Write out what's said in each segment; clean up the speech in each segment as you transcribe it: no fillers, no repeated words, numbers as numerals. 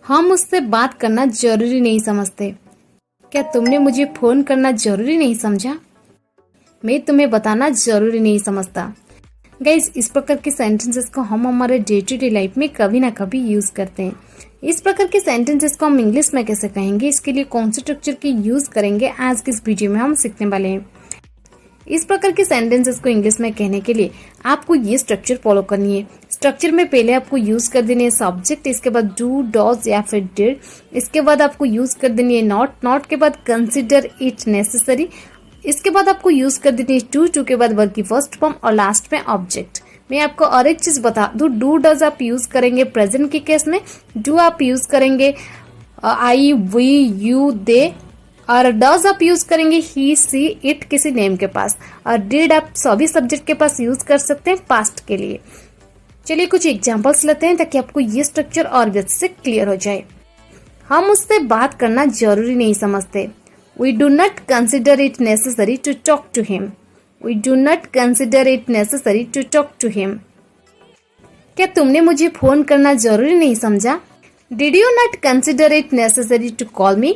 हम उससे बात करना जरूरी नहीं समझते। क्या तुमने मुझे फोन करना जरूरी नहीं समझा? मैं तुम्हें बताना जरूरी नहीं समझता। गाइस, इस प्रकार के सेंटेंसेस को हम हमारे डे टू डे लाइफ में कभी ना कभी यूज करते हैं। इस प्रकार के सेंटेंसेस को हम इंग्लिश में कैसे कहेंगे, इसके लिए कौन से स्ट्रक्चर की यूज करेंगे, आज की इस वीडियो में हम सीखने वाले हैं। इस प्रकार के सेंटेंसेस को इंग्लिश में कहने के लिए आपको ये स्ट्रक्चर फॉलो करनी है। स्ट्रक्चर में पहले आपको यूज कर देनी है सब्जेक्ट, इसके बाद डू, डॉज या फिर डिड। इसके बाद आपको यूज कर देनी है नॉट, नॉट के बाद कंसिडर इट नेसेसरी। इसके बाद आपको यूज कर देनी है टू के बाद वर्ब की फर्स्ट फॉर्म और लास्ट में ऑब्जेक्ट। मैं आपको और एक चीज बता दूं, डू डज आप यूज करेंगे प्रेजेंट के केस में, डू आप यूज करेंगे आई, वी, यू, दे, और डज आप यूज करेंगे ही, सी, इट किसी नेम के पास, और डिड आप सभी सब्जेक्ट के पास यूज कर सकते हैं पास्ट के लिए। चलिए कुछ एग्जांपल्स लेते हैं ताकि आपको ये स्ट्रक्चर और भी अच्छे से क्लियर हो जाए। हम उससे बात करना जरूरी नहीं समझते। We do not consider it necessary to talk to him. We do not consider it necessary to talk to him. क्या तुमने मुझे फोन करना जरूरी नहीं समझा? Did you not consider it necessary to call me?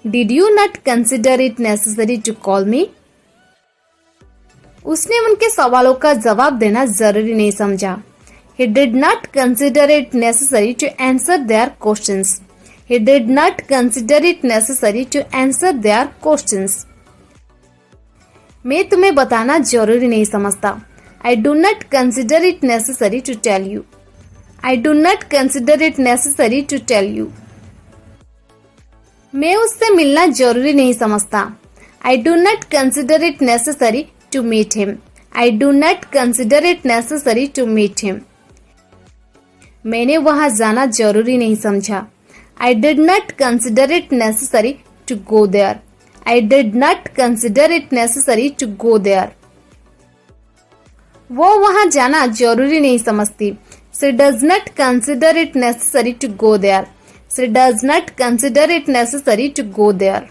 Did you not consider it necessary to call me? उसने उनके सवालों का जवाब देना जरूरी नहीं समझा। He did not consider it necessary to answer their questions. He did not consider it necessary to answer their questions. मैं तुम्हें बताना जरूरी नहीं समझता। I do not consider it necessary to tell you. I do not consider it necessary to tell you. मैं उससे मिलना जरूरी नहीं समझता। I do not consider it necessary to meet him. I do not consider it necessary to meet him. मैंने वहां जाना जरूरी नहीं समझा। I did not consider it necessary to go there. I did not consider it necessary to go there. वो वहां जाना जरूरी नहीं समझती। She does not consider it necessary to go there. She does not consider it necessary to go there.